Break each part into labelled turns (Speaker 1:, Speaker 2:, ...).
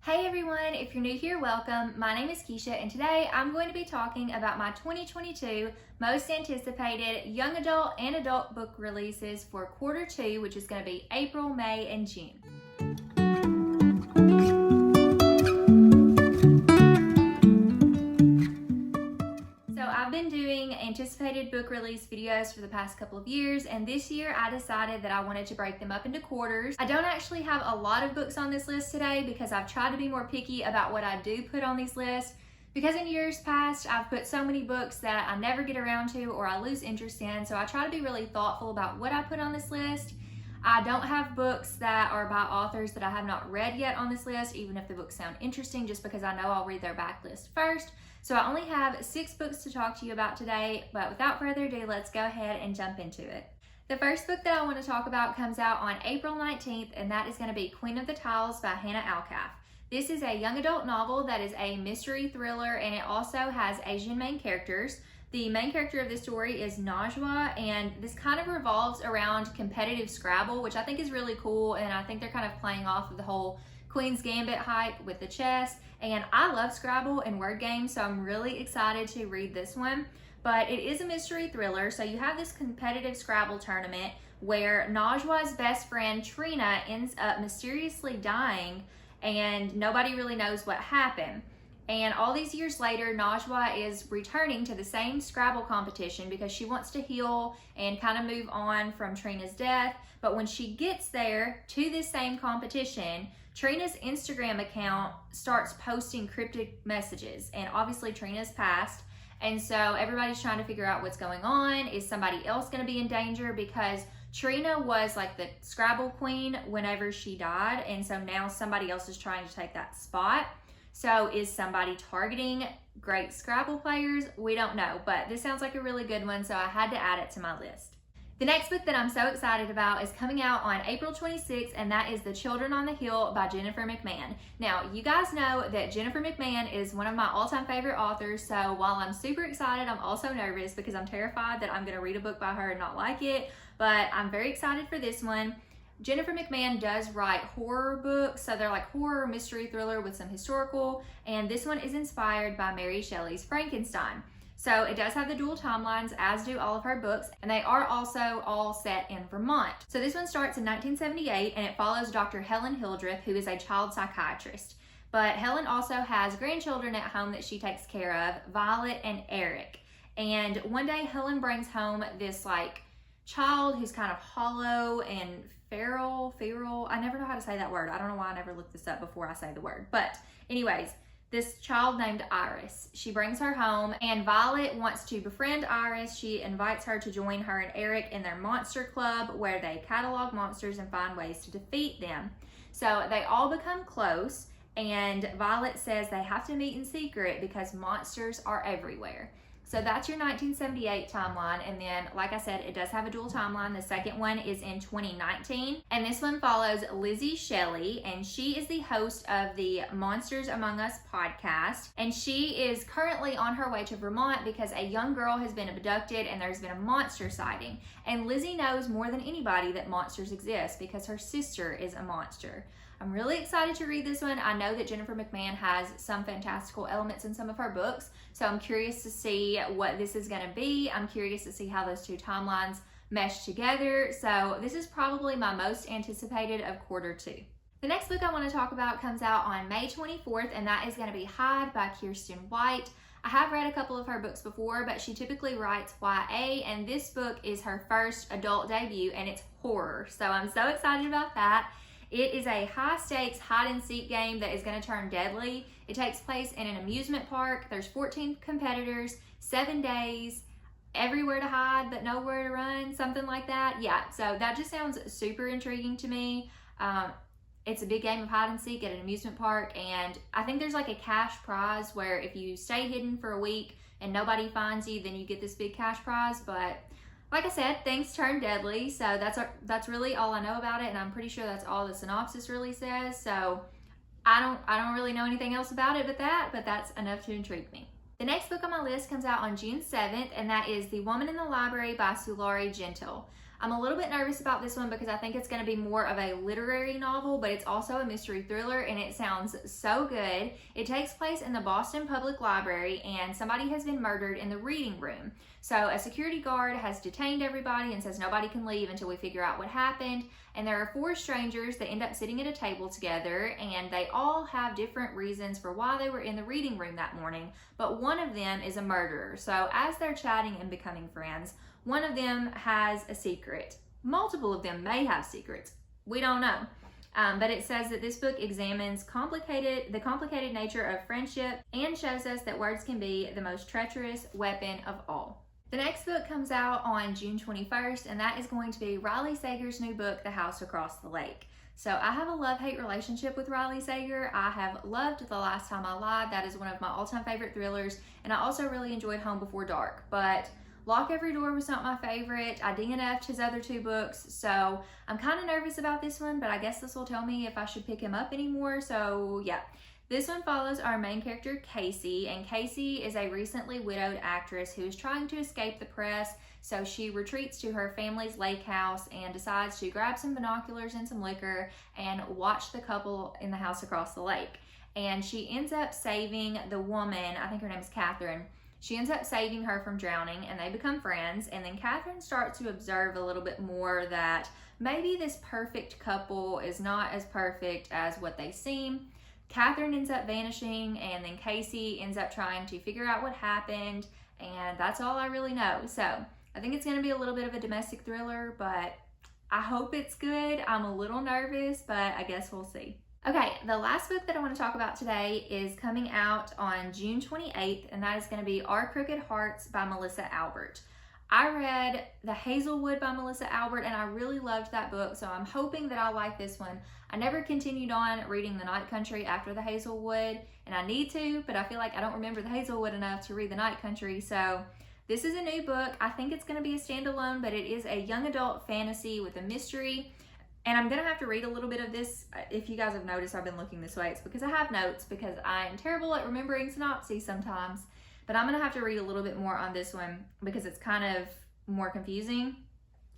Speaker 1: Hey everyone, if you're new here, welcome. My name is Keisha and today I'm going to be talking about my 2022 most anticipated young adult and adult book releases for quarter two, which is going to be April, May, and June. So I've been doing anticipated book release videos for the past couple of years, and this year I decided that I wanted to break them up into quarters. I don't actually have a lot of books on this list today because I've tried to be more picky about what I do put on these lists, because in years past I've put so many books that I never get around to or I lose interest in, so I try to be really thoughtful about what I put on this list. I don't have books that are by authors that I have not read yet on this list, even if the books sound interesting, just because I know I'll read their backlist first. So I only have 6 books to talk to you about today, but without further ado, let's go ahead and jump into it. The first book that I want to talk about comes out on April 19th, and that is going to be Queen of the Tiles by Hannah Alcaf. This is a young adult novel that is a mystery thriller, and it also has Asian main characters. The main character of this story is Najwa, and this kind of revolves around competitive Scrabble, which I think is really cool, and I think they're kind of playing off of the whole Queen's Gambit hype with the chess. And I love Scrabble and word games, so I'm really excited to read this one. But it is a mystery thriller, so you have this competitive Scrabble tournament where Najwa's best friend Trina ends up mysteriously dying, and nobody really knows what happened. And all these years later, Najwa is returning to the same Scrabble competition because she wants to heal and kind of move on from Trina's death. But when she gets there to this same competition, Trina's Instagram account starts posting cryptic messages, and obviously Trina's passed. And so everybody's trying to figure out what's going on. Is somebody else going to be in danger? Because Trina was like the Scrabble queen whenever she died, and so now somebody else is trying to take that spot. So is somebody targeting great Scrabble players? We don't know, but this sounds like a really good one, so I had to add it to my list. The next book that I'm so excited about is coming out on April 26th, and that is The Children on the Hill by Jennifer McMahon. Now, you guys know that Jennifer McMahon is one of my all-time favorite authors, so while I'm super excited, I'm also nervous because I'm terrified that I'm going to read a book by her and not like it, but I'm very excited for this one. Jennifer McMahon does write horror books, so they're like horror mystery thriller with some historical, and this one is inspired by Mary Shelley's Frankenstein. So it does have the dual timelines, as do all of her books, and they are also all set in Vermont. So this one starts in 1978, and it follows Dr. Helen Hildreth, who is a child psychiatrist. But Helen also has grandchildren at home that she takes care of, Violet and Eric. And one day Helen brings home this like child who's kind of hollow and feral. I never know how to say that word. I don't know why I never looked this up before I say the word. But anyways, this child named Iris. She brings her home, and Violet wants to befriend Iris. She invites her to join her and Eric in their monster club where they catalog monsters and find ways to defeat them. So they all become close, and Violet says they have to meet in secret because monsters are everywhere. So that's your 1978 timeline, and then, like I said, it does have a dual timeline. The second one is in 2019, and this one follows Lizzie Shelley, and she is the host of the Monsters Among Us podcast, and she is currently on her way to Vermont because a young girl has been abducted and there's been a monster sighting. And Lizzie knows more than anybody that monsters exist because her sister is a monster. I'm really excited to read this one. I know that Jennifer McMahon has some fantastical elements in some of her books, so I'm curious to see what this is going to be. I'm curious to see how those two timelines mesh together. So this is probably my most anticipated of quarter two. The next book I want to talk about comes out on May 24th, and that is going to be Hide by Kirsten White. I have read a couple of her books before, but she typically writes YA, and this book is her first adult debut, and it's horror. So I'm so excited about that. It is a high-stakes hide-and-seek game that is going to turn deadly. It takes place in an amusement park. There's 14 competitors, 7 days, everywhere to hide but nowhere to run, something like that. Yeah, so that just sounds super intriguing to me. It's a big game of hide-and-seek at an amusement park, and I think there's like a cash prize where if you stay hidden for a week and nobody finds you, then you get this big cash prize. But like I said, things turn deadly, so that's really all I know about it, and I'm pretty sure that's all the synopsis really says. So I don't really know anything else about it but that's enough to intrigue me. The next book on my list comes out on June 7th, and that is The Woman in the Library by Sulari Gentill. I'm a little bit nervous about this one because I think it's going to be more of a literary novel, but it's also a mystery thriller, and it sounds so good. It takes place in the Boston Public Library, and somebody has been murdered in the reading room. So a security guard has detained everybody and says nobody can leave until we figure out what happened. And there are 4 strangers that end up sitting at a table together, and they all have different reasons for why they were in the reading room that morning, but one of them is a murderer. So as they're chatting and becoming friends, one of them has a secret. Multiple of them may have secrets. We don't know. But it says that this book examines the complicated nature of friendship and shows us that words can be the most treacherous weapon of all. The next book comes out on June 21st, and that is going to be Riley Sager's new book, The House Across the Lake. So I have a love-hate relationship with Riley Sager. I have loved The Last Time I Lied. That is one of my all-time favorite thrillers. And I also really enjoyed Home Before Dark. But Lock Every Door was not my favorite. I DNF'd his other 2 books. So I'm kind of nervous about this one, but I guess this will tell me if I should pick him up anymore. So yeah. This one follows our main character, Casey, and Casey is a recently widowed actress who is trying to escape the press, so she retreats to her family's lake house and decides to grab some binoculars and some liquor and watch the couple in the house across the lake. And she ends up saving the woman, I think her name is Catherine. She ends up saving her from drowning, and they become friends, and then Catherine starts to observe a little bit more that maybe this perfect couple is not as perfect as what they seem. Catherine ends up vanishing, and then Casey ends up trying to figure out what happened, and that's all I really know. So I think it's going to be a little bit of a domestic thriller, but I hope it's good. I'm a little nervous, but I guess we'll see. Okay, the last book that I want to talk about today is coming out on June 28th, and that is going to be Our Crooked Hearts by Melissa Albert. I read The Hazelwood by Melissa Albert, and I really loved that book, so I'm hoping that I'll like this one. I never continued on reading The Night Country after The Hazelwood, and I need to, but I feel like I don't remember The Hazelwood enough to read The Night Country, so this is a new book. I think it's going to be a standalone, but it is a young adult fantasy with a mystery, and I'm going to have to read a little bit of this. If you guys have noticed, I've been looking this way. It's because I have notes, because I'm terrible at remembering synopses sometimes. But I'm going to have to read a little bit more on this one because it's kind of more confusing.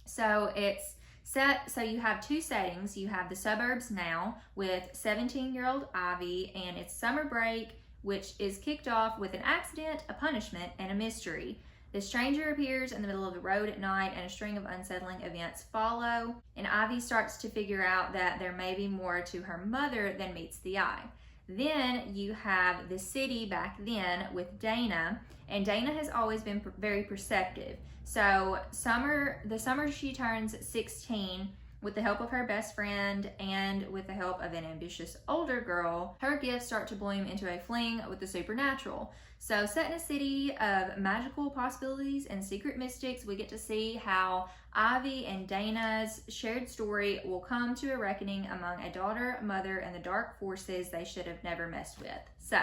Speaker 1: So it's set, so you have 2 settings. You have the suburbs now with 17-year-old Ivy, and it's summer break, which is kicked off with an accident, a punishment, and a mystery. The stranger appears in the middle of the road at night, and a string of unsettling events follow. And Ivy starts to figure out that there may be more to her mother than meets the eye. Then you have the city back then with Dana, and Dana has always been very perceptive. So the summer she turns 16, with the help of her best friend and with the help of an ambitious older girl, her gifts start to bloom into a fling with the supernatural. So set in a city of magical possibilities and secret mystics, we get to see how Ivy and Dana's shared story will come to a reckoning among a daughter, mother, and the dark forces they should have never messed with. So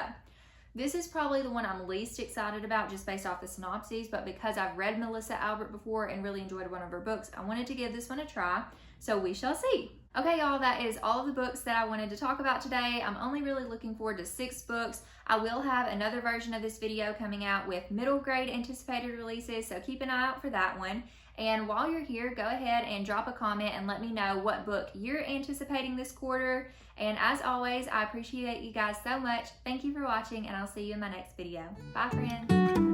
Speaker 1: this is probably the one I'm least excited about just based off the synopses, but because I've read Melissa Albert before and really enjoyed one of her books, I wanted to give this one a try, so we shall see. Okay, y'all, that is all of the books that I wanted to talk about today. I'm only really looking forward to 6 books. I will have another version of this video coming out with middle grade anticipated releases, so keep an eye out for that one. And while you're here, go ahead and drop a comment and let me know what book you're anticipating this quarter. And as always, I appreciate you guys so much. Thank you for watching, and I'll see you in my next video. Bye, friends.